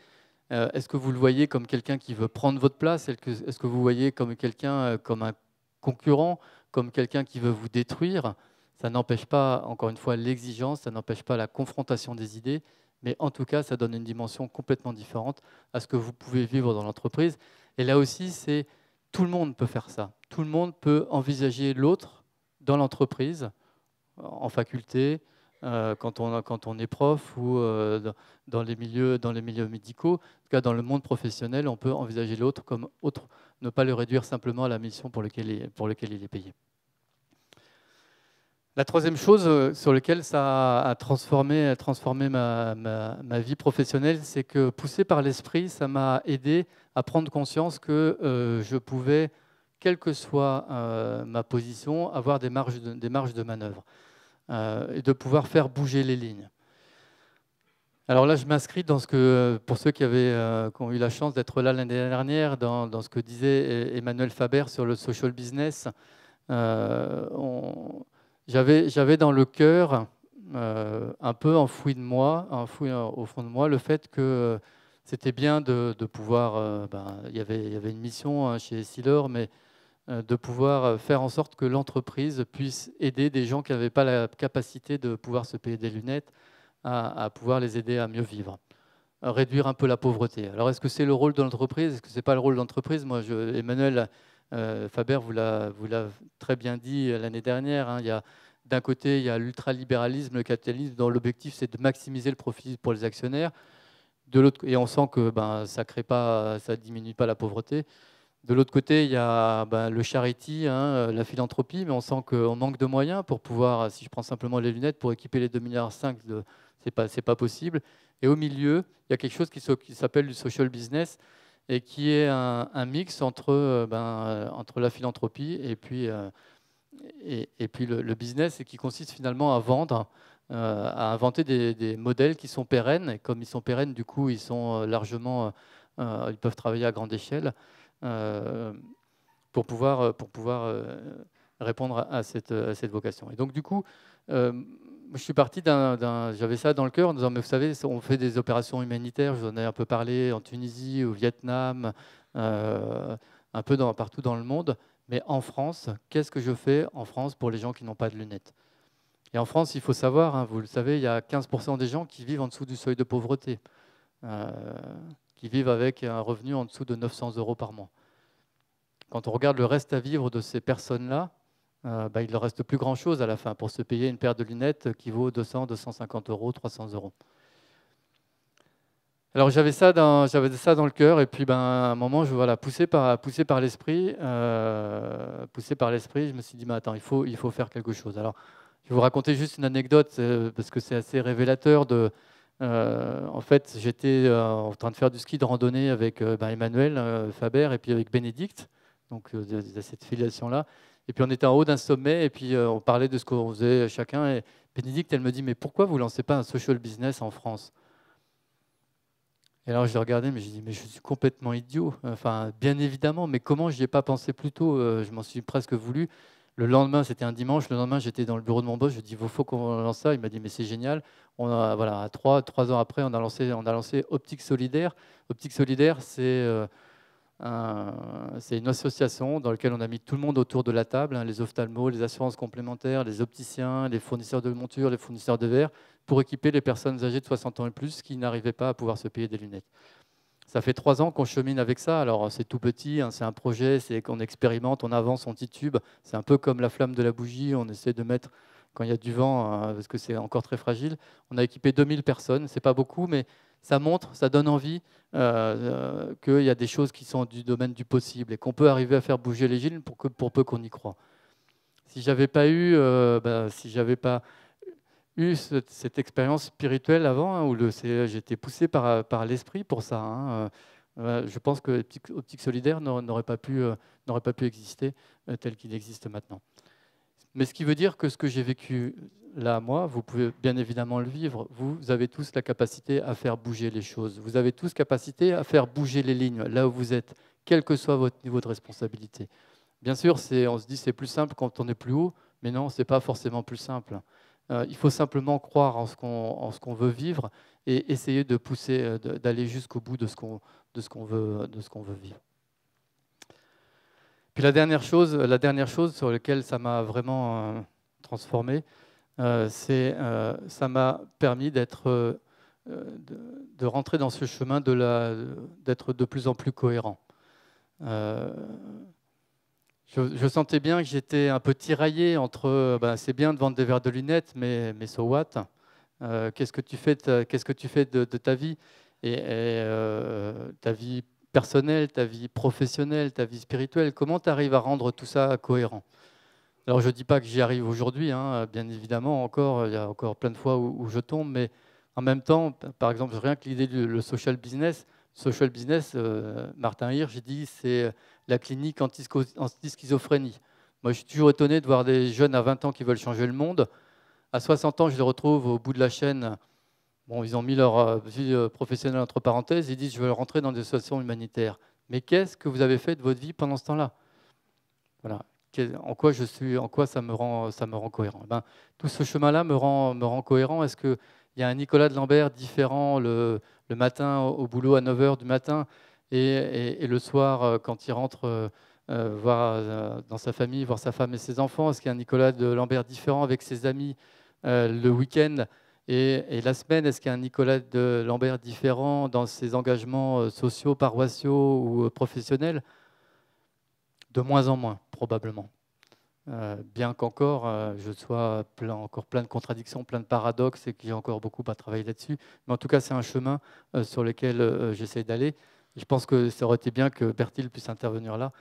Speaker 1: est-ce que vous le voyez comme quelqu'un qui veut prendre votre place? Est-ce que vous voyez comme quelqu'un, comme un concurrent, comme quelqu'un qui veut vous détruire? Ça n'empêche pas, encore une fois, l'exigence, ça n'empêche pas la confrontation des idées, mais en tout cas, ça donne une dimension complètement différente à ce que vous pouvez vivre dans l'entreprise. Et là aussi, tout le monde peut faire ça. tout le monde peut envisager l'autre dans l'entreprise, en faculté, quand on est prof ou dans les milieux médicaux. En tout cas, dans le monde professionnel, on peut envisager l'autre comme autre, ne pas le réduire simplement à la mission pour laquelle il est payé. La troisième chose sur laquelle ça a transformé ma vie professionnelle, c'est que poussé par l'esprit, ça m'a aidé à prendre conscience que je pouvais, quelle que soit ma position, avoir des marges de manœuvre et de pouvoir faire bouger les lignes. Alors là, je m'inscris dans ce que, pour ceux qui ont eu la chance d'être là l'année dernière, dans ce que disait Emmanuel Faber sur le social business. J'avais dans le cœur, un peu enfoui au fond de moi, le fait que c'était bien de pouvoir, il y avait une mission chez Essilor, mais de pouvoir faire en sorte que l'entreprise puisse aider des gens qui n'avaient pas la capacité de pouvoir se payer des lunettes, à pouvoir les aider à mieux vivre, à réduire un peu la pauvreté. Alors, est-ce que c'est le rôle de l'entreprise? Est-ce que ce n'est pas le rôle de l'entreprise? Moi, Emmanuel Faber vous l'a très bien dit l'année dernière. Hein, d'un côté, il y a l'ultralibéralisme, le capitalisme, dont l'objectif, c'est de maximiser le profit pour les actionnaires. De l'autre, et on sent que ça ne diminue pas la pauvreté. De l'autre côté, il y a le charity, la philanthropie, mais on sent qu'on manque de moyens pour pouvoir, si je prends simplement les lunettes, pour équiper les 2,5 milliards, c'est pas possible. Et au milieu, il y a quelque chose qui s'appelle du social business et qui est un mix entre la philanthropie et puis le business, et qui consiste finalement à vendre, à inventer des modèles qui sont pérennes. Et comme ils sont pérennes, du coup, ils sont ils peuvent travailler à grande échelle. Pour pouvoir répondre à cette vocation. Et donc, du coup, je suis parti j'avais ça dans le cœur en disant, mais vous savez, on fait des opérations humanitaires, je vous en ai un peu parlé, en Tunisie, au Vietnam, un peu partout dans le monde. Mais en France, qu'est-ce que je fais en France pour les gens qui n'ont pas de lunettes? Et en France, il faut savoir, hein, vous le savez, il y a 15% des gens qui vivent en dessous du seuil de pauvreté, qui vivent avec un revenu en dessous de 900 € par mois. Quand on regarde le reste à vivre de ces personnes-là, il ne leur reste plus grand-chose à la fin pour se payer une paire de lunettes qui vaut 200, 250 €, 300 €. Alors j'avais ça dans le cœur, et puis à un moment, poussé par l'esprit, je me suis dit, mais attends, il faut faire quelque chose. Alors je vais vous raconter juste une anecdote parce que c'est assez révélateur en fait, j'étais en train de faire du ski de randonnée avec Emmanuel Faber et puis avec Bénédicte, donc de cette filiation-là. Et puis on était en haut d'un sommet et puis on parlait de ce qu'on faisait chacun. Et Bénédicte, elle me dit, mais pourquoi vous ne lancez pas un social business en France? Et alors je l'ai regardé, mais j'ai dit, mais je suis complètement idiot. Enfin, bien évidemment, mais comment je n'y ai pas pensé plus tôt? Je m'en suis presque voulu. Le lendemain, c'était un dimanche. Le lendemain, j'étais dans le bureau de mon boss. Je lui ai dit, il faut qu'on lance ça. Il m'a dit, mais c'est génial. Voilà, 3 ans après, on a lancé Optique Solidaire. Optique Solidaire, c'est une association dans laquelle on a mis tout le monde autour de la table, hein, les ophtalmos, les assurances complémentaires, les opticiens, les fournisseurs de montures, les fournisseurs de verres, pour équiper les personnes âgées de 60 ans et plus qui n'arrivaient pas à pouvoir se payer des lunettes. Ça fait 3 ans qu'on chemine avec ça. Alors c'est tout petit, hein, c'est un projet, c'est qu'on expérimente, on avance, on titube. C'est un peu comme la flamme de la bougie, on essaie de mettre quand il y a du vent, parce que c'est encore très fragile. On a équipé 2000 personnes, c'est pas beaucoup, mais ça montre, ça donne envie qu'il y a des choses qui sont du domaine du possible et qu'on peut arriver à faire bouger les lignes pour peu qu'on y croit. Si j'avais pas eu, cette expérience spirituelle avant, hein, où j'étais poussé par l'esprit pour ça, hein, je pense que Optique Solidaire n'aurait pas pu exister tel qu'il existe maintenant. Mais ce qui veut dire que ce que j'ai vécu là, moi, vous pouvez bien évidemment le vivre. Vous avez tous la capacité à faire bouger les choses. Vous avez tous capacité à faire bouger les lignes là où vous êtes, quel que soit votre niveau de responsabilité. Bien sûr, on se dit c'est plus simple quand on est plus haut, mais non, ce n'est pas forcément plus simple. Il faut simplement croire en ce qu'on veut vivre et essayer de pousser, d'aller jusqu'au bout de ce qu'on veut vivre. Puis la dernière chose sur laquelle ça m'a vraiment transformé, ça m'a permis de rentrer dans ce chemin d'être de plus en plus cohérent. je sentais bien que j'étais un peu tiraillé entre c'est bien de vendre des verres de lunettes, mais so what? Qu'est-ce que tu fais qu'est-ce que tu fais de ta vie ta vie personnelle, ta vie professionnelle, ta vie spirituelle? Comment tu arrives à rendre tout ça cohérent? Alors je ne dis pas que j'y arrive aujourd'hui, hein, bien évidemment, encore, il y a encore plein de fois où je tombe, mais en même temps, par exemple, rien que l'idée du social business, Martin Hirsch dit c'est la clinique anti-schizophrénie. Moi, je suis toujours étonné de voir des jeunes à 20 ans qui veulent changer le monde. À 60 ans, je les retrouve au bout de la chaîne. Bon, ils ont mis leur vie professionnelle entre parenthèses, ils disent je veux rentrer dans des associations humanitaires. Mais qu'est-ce que vous avez fait de votre vie pendant ce temps-là? Voilà. En quoi ça me rend cohérent? Tout ce chemin-là me rend cohérent. Est-ce qu'il y a un Nicolas de Lambert différent le matin au boulot à 9 h du matin et le soir quand il rentre voir dans sa famille, voir sa femme et ses enfants? Est-ce qu'il y a un Nicolas de Lambert différent avec ses amis le week-end et la semaine? Est-ce qu'il y a un Nicolas de Lambert différent dans ses engagements sociaux, paroissiaux ou professionnels? De moins en moins, probablement. Bien qu'encore je sois encore plein de contradictions, plein de paradoxes et qu'il y a encore beaucoup à travailler là-dessus. Mais en tout cas, c'est un chemin sur lequel j'essaie d'aller. Je pense que ça aurait été bien que Bertil puisse intervenir là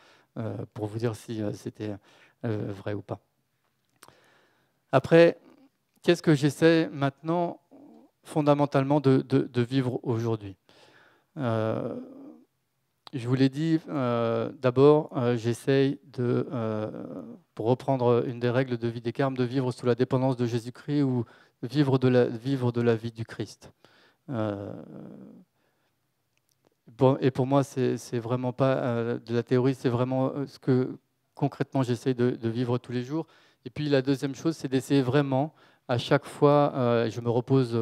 Speaker 1: pour vous dire si c'était vrai ou pas. Après, qu'est-ce que j'essaie maintenant fondamentalement de vivre aujourd'hui? Je vous l'ai dit, d'abord, j'essaye pour reprendre une des règles de vie des Carmes, de vivre sous la dépendance de Jésus-Christ ou vivre de la vie du Christ. Et pour moi, c'est vraiment pas de la théorie, c'est vraiment ce que concrètement j'essaye de vivre tous les jours. Et puis la deuxième chose, c'est d'essayer vraiment, à chaque fois, je me repose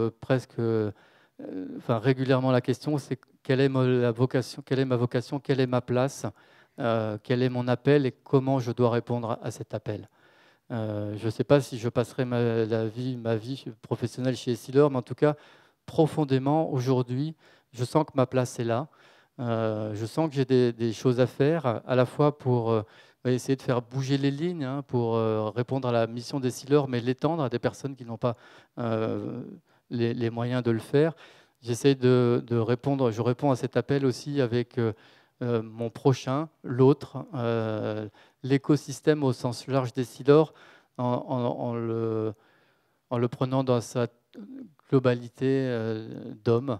Speaker 1: régulièrement la question, c'est quelle est ma vocation, quelle est ma place, quel est mon appel et comment je dois répondre à cet appel. Je ne sais pas si je passerai ma vie professionnelle chez Essilor, mais en tout cas, profondément, aujourd'hui, je sens que ma place est là. Je sens que j'ai des choses à faire, à la fois pour essayer de faire bouger les lignes, hein, pour répondre à la mission d'Essilor, mais l'étendre à des personnes qui n'ont pas les moyens de le faire. J'essaie de répondre, je réponds à cet appel aussi avec mon prochain, l'autre, l'écosystème au sens large d'Essilor, en le prenant dans sa globalité d'homme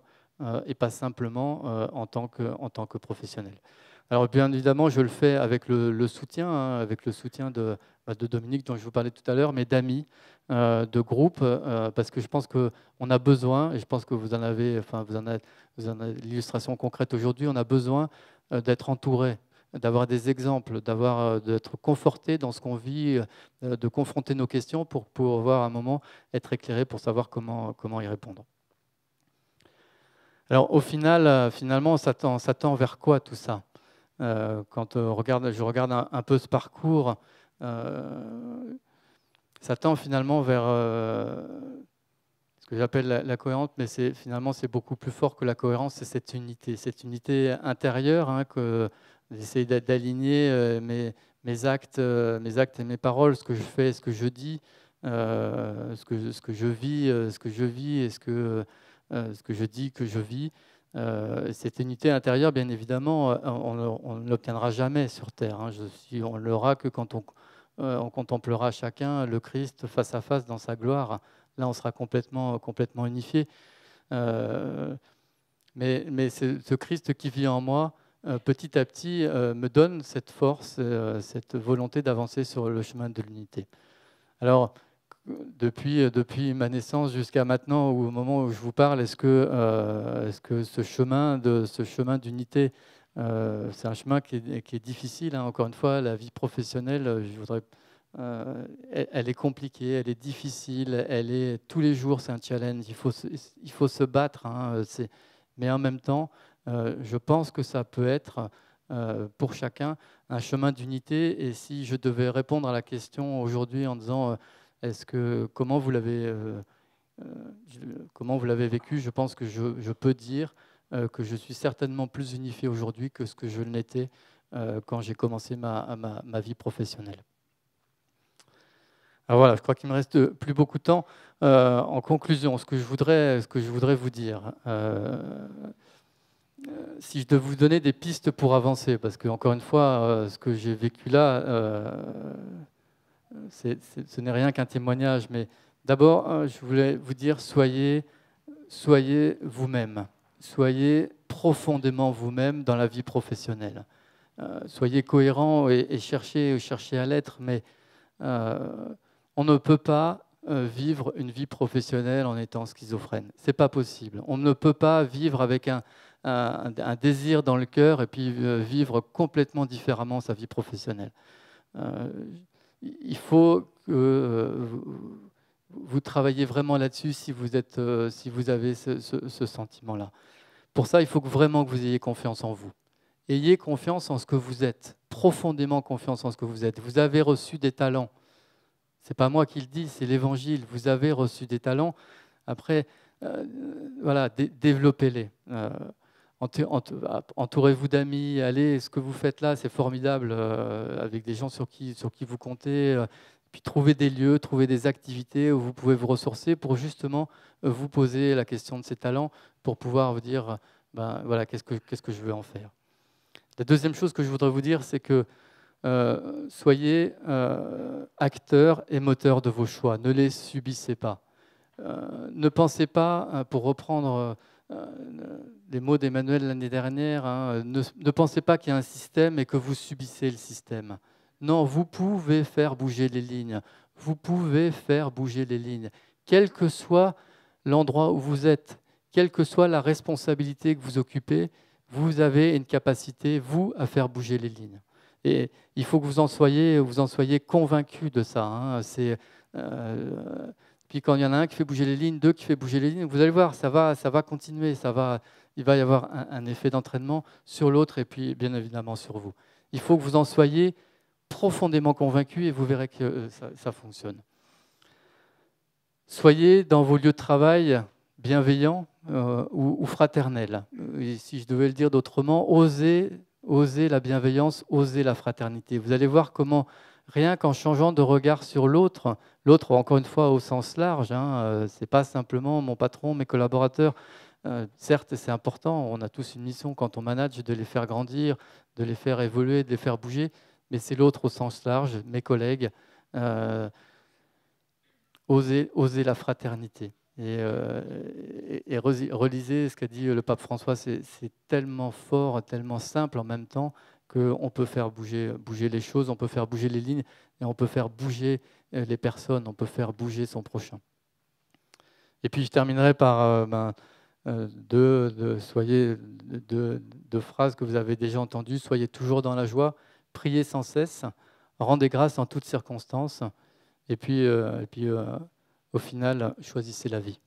Speaker 1: et pas simplement en tant que professionnel. Alors bien évidemment, je le fais avec le soutien, hein, avec le soutien de Dominique dont je vous parlais tout à l'heure, mais d'amis, de groupes, parce que je pense qu'on a besoin, et je pense que vous en avez l'illustration concrète aujourd'hui, on a besoin d'être entouré, d'avoir des exemples, d'être conforté dans ce qu'on vit, de confronter nos questions pour pouvoir à un moment être éclairé pour savoir comment y répondre. Alors au final, finalement, ça tend vers quoi tout ça? Quand je regarde un peu ce parcours, ça tend finalement vers ce que j'appelle la cohérence, mais finalement c'est beaucoup plus fort que la cohérence, c'est cette unité intérieure, hein, que j'essaie d'aligner mes actes et mes paroles, ce que je fais, ce que je dis, ce que je vis et ce que je dis que je vis. Cette unité intérieure, bien évidemment, on ne l'obtiendra jamais sur Terre, hein. On ne l'aura que quand on contemplera chacun le Christ face à face dans sa gloire. Là, on sera complètement unifié. Mais ce Christ qui vit en moi, petit à petit, me donne cette force, cette volonté d'avancer sur le chemin de l'unité. Alors, depuis ma naissance jusqu'à maintenant, ou au moment où je vous parle, est-ce que ce chemin d'unité, c'est un chemin qui est difficile, hein. Encore une fois, la vie professionnelle, elle est compliquée, elle est difficile, tous les jours, c'est un challenge. Il faut se battre, hein, mais en même temps, je pense que ça peut être pour chacun un chemin d'unité. Et si je devais répondre à la question aujourd'hui en disant comment vous l'avez vécu, je pense que je peux dire que je suis certainement plus unifié aujourd'hui que ce que je l'étais quand j'ai commencé ma vie professionnelle. Alors voilà, je crois qu'il ne me reste plus beaucoup de temps. En conclusion, ce que je voudrais vous dire, si je devais vous donner des pistes pour avancer, parce que encore une fois, ce que j'ai vécu là, ce n'est rien qu'un témoignage, mais d'abord, je voulais vous dire, soyez vous-même, soyez profondément vous-même dans la vie professionnelle. Soyez cohérent et cherchez à l'être, mais on ne peut pas vivre une vie professionnelle en étant schizophrène. C'est pas possible. On ne peut pas vivre avec un désir dans le cœur et puis vivre complètement différemment sa vie professionnelle. Il faut que vous travaillez vraiment là-dessus si vous avez ce sentiment-là. Pour ça, il faut vraiment que vous ayez confiance en vous. Ayez confiance en ce que vous êtes, profondément confiance en ce que vous êtes. Vous avez reçu des talents. Ce n'est pas moi qui le dis, c'est l'Évangile. Vous avez reçu des talents. Après, voilà, développez-les. Entourez-vous d'amis. Allez, ce que vous faites là, c'est formidable, avec des gens sur qui vous comptez. Puis trouvez des lieux, trouvez des activités où vous pouvez vous ressourcer pour justement vous poser la question de ces talents, pour pouvoir vous dire, ben, voilà, qu'est-ce que je veux en faire. La deuxième chose que je voudrais vous dire, c'est que soyez acteurs et moteurs de vos choix. Ne les subissez pas. Ne pensez pas, pour reprendre les mots d'Emmanuel l'année dernière, ne pensez pas qu'il y a un système et que vous subissez le système. Non, vous pouvez faire bouger les lignes. Vous pouvez faire bouger les lignes. Quel que soit l'endroit où vous êtes, quelle que soit la responsabilité que vous occupez, vous avez une capacité, vous, à faire bouger les lignes. Et il faut que vous en soyez convaincus de ça. Puis quand il y en a un qui fait bouger les lignes, deux qui fait bouger les lignes, vous allez voir, ça va continuer, il va y avoir un effet d'entraînement sur l'autre et puis bien évidemment sur vous. Il faut que vous en soyez profondément convaincus et vous verrez que ça fonctionne. Soyez dans vos lieux de travail bienveillants ou fraternels. Et si je devais le dire d'autrement, osez la bienveillance, osez la fraternité. Vous allez voir comment, rien qu'en changeant de regard sur l'autre, encore une fois au sens large, ce n'est pas simplement mon patron, mes collaborateurs. Certes, c'est important, on a tous une mission quand on manage de les faire grandir, de les faire évoluer, de les faire bouger, mais c'est l'autre au sens large, mes collègues. Osez la fraternité. Et relisez ce qu'a dit le pape François, c'est tellement fort, tellement simple en même temps qu'on peut faire bouger les choses, on peut faire bouger les lignes et on peut faire bouger les personnes, on peut faire bouger son prochain. Et puis je terminerai par deux phrases que vous avez déjà entendues. Soyez toujours dans la joie, priez sans cesse, rendez grâce en toutes circonstances et puis au final, choisissez la vie.